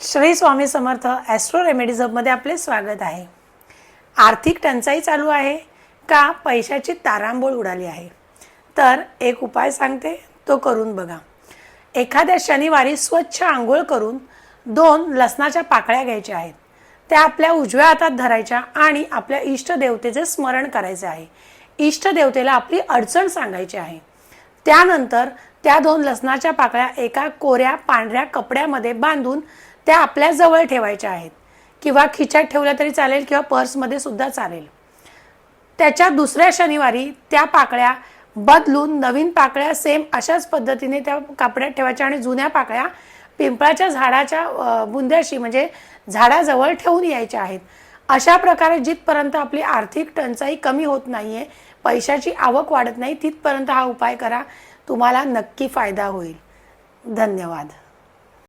Shri Swami Samarth Austro remedies हबमध्ये आपले स्वागत आहे। आर्थिक टंचाई चालू आहे का पैशाची तारांबळ उडाली आहे? तर एक उपाय सांगते, तो करून बघा। एखाद्या शनिवारी स्वच्छ आंघोळ करून 2 लसणाच्या पाकळ्या घ्यायच्या आहेत। त्या आपल्या उजव्या हातात धरायच्या आणि आपल्या इष्ट देवतेचे स्मरण करायचे आहे। इष्ट देवतेला आपली अडचण सांगायची आहे। त्यानंतर त्या 2 लसणाच्या पाकळ्या एका कोऱ्या पांढऱ्या कपड्यामध्ये बांधून त्या आपल्या जवळ ठेवायच्या आहेत, किंवा खिच्यात ठेवल्या तरी चालेल किंवा पर्समध्ये सुद्धा चालेल। त्याच्या दुसऱ्या शनिवारी त्या पाकळ्या बदलून नवीन पाकळ्या सेम अशाच पद्धतीने त्या कपड्यात ठेवायच्या आणि जुन्या पाकळ्या पिंपळाच्या झाडाच्या बुंद्याशी म्हणजे झाडाजवळ ठेवून यायच्या आहेत। अशा प्रकारे जिथपर्यंत आपली आर्थिक टंचाई कमी होत नाहीये, पैशाची आवक वाढत नाही, तिथपर्यंत हा उपाय करा, तुम्हाला नक्की फायदा होईल। धन्यवाद।